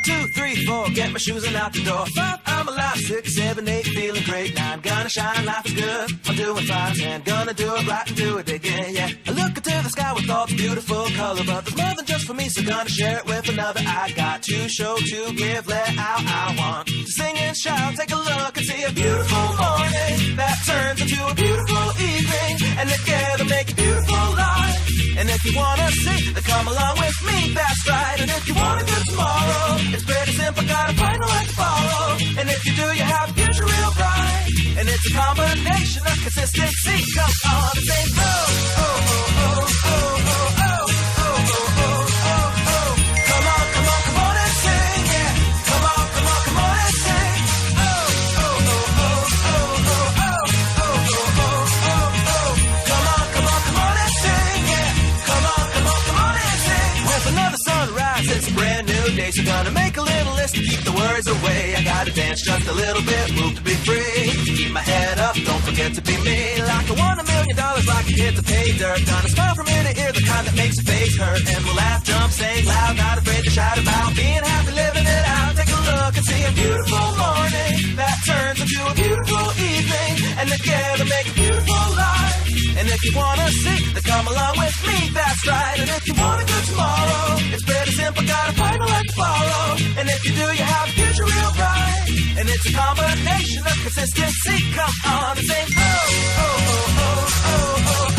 2, 3, 4, get my shoes and out the door. 5, I'm alive. 6, 7, 8, feeling great. 9, gonna shine, life is good. I'm doing fine, 10, gonna do it right and do it again, yeah. I look into the sky with all the beautiful color, but there's more than just for me, so gonna share it with another. I got to show, to give, let out. I want to sing and shout, take a look and see a beautiful morning that turns into a beautiful evening, and together make a beautiful life. And if you wanna see, then come along with me, that's right. And if you want a good tomorrow, it's pretty simple, gotta find a light to follow. And if you do, you have a future real bright. And it's a combination of consistency. Come on and say, oh, oh, oh, oh, oh, oh, oh, oh, oh, oh, oh, oh. Come on, come on, come on and sing, yeah. Come on, come on, come on and sing. Oh, oh, oh, oh, oh, oh, oh, oh, oh, oh, oh, oh. Come on, come on, come on and sing, yeah. Come on, come on, come on and sing. With another sunrise, it's a brand new day, so gonna make a little list to keep the worries away. I gotta dance just a little bit, move to be free. Keep my head up, don't forget to be me. Like I won $1 million, like a kid to pay dirt. Gonna smile from ear to ear, the kind that makes your face hurt. And we'll laugh, jump, sing loud, not afraid to shout about being happy, living it out. Take a look and see a beautiful morning that turns into a beautiful evening, and together make a beautiful life. And if you wanna see, then come along with me, that's right. And if you want a good tomorrow, it's pretty simple, gotta find a light to follow. And if you do, you have a future real bright. And it's a combination of consistency. Come on and sing, oh, oh, oh, oh, oh, oh.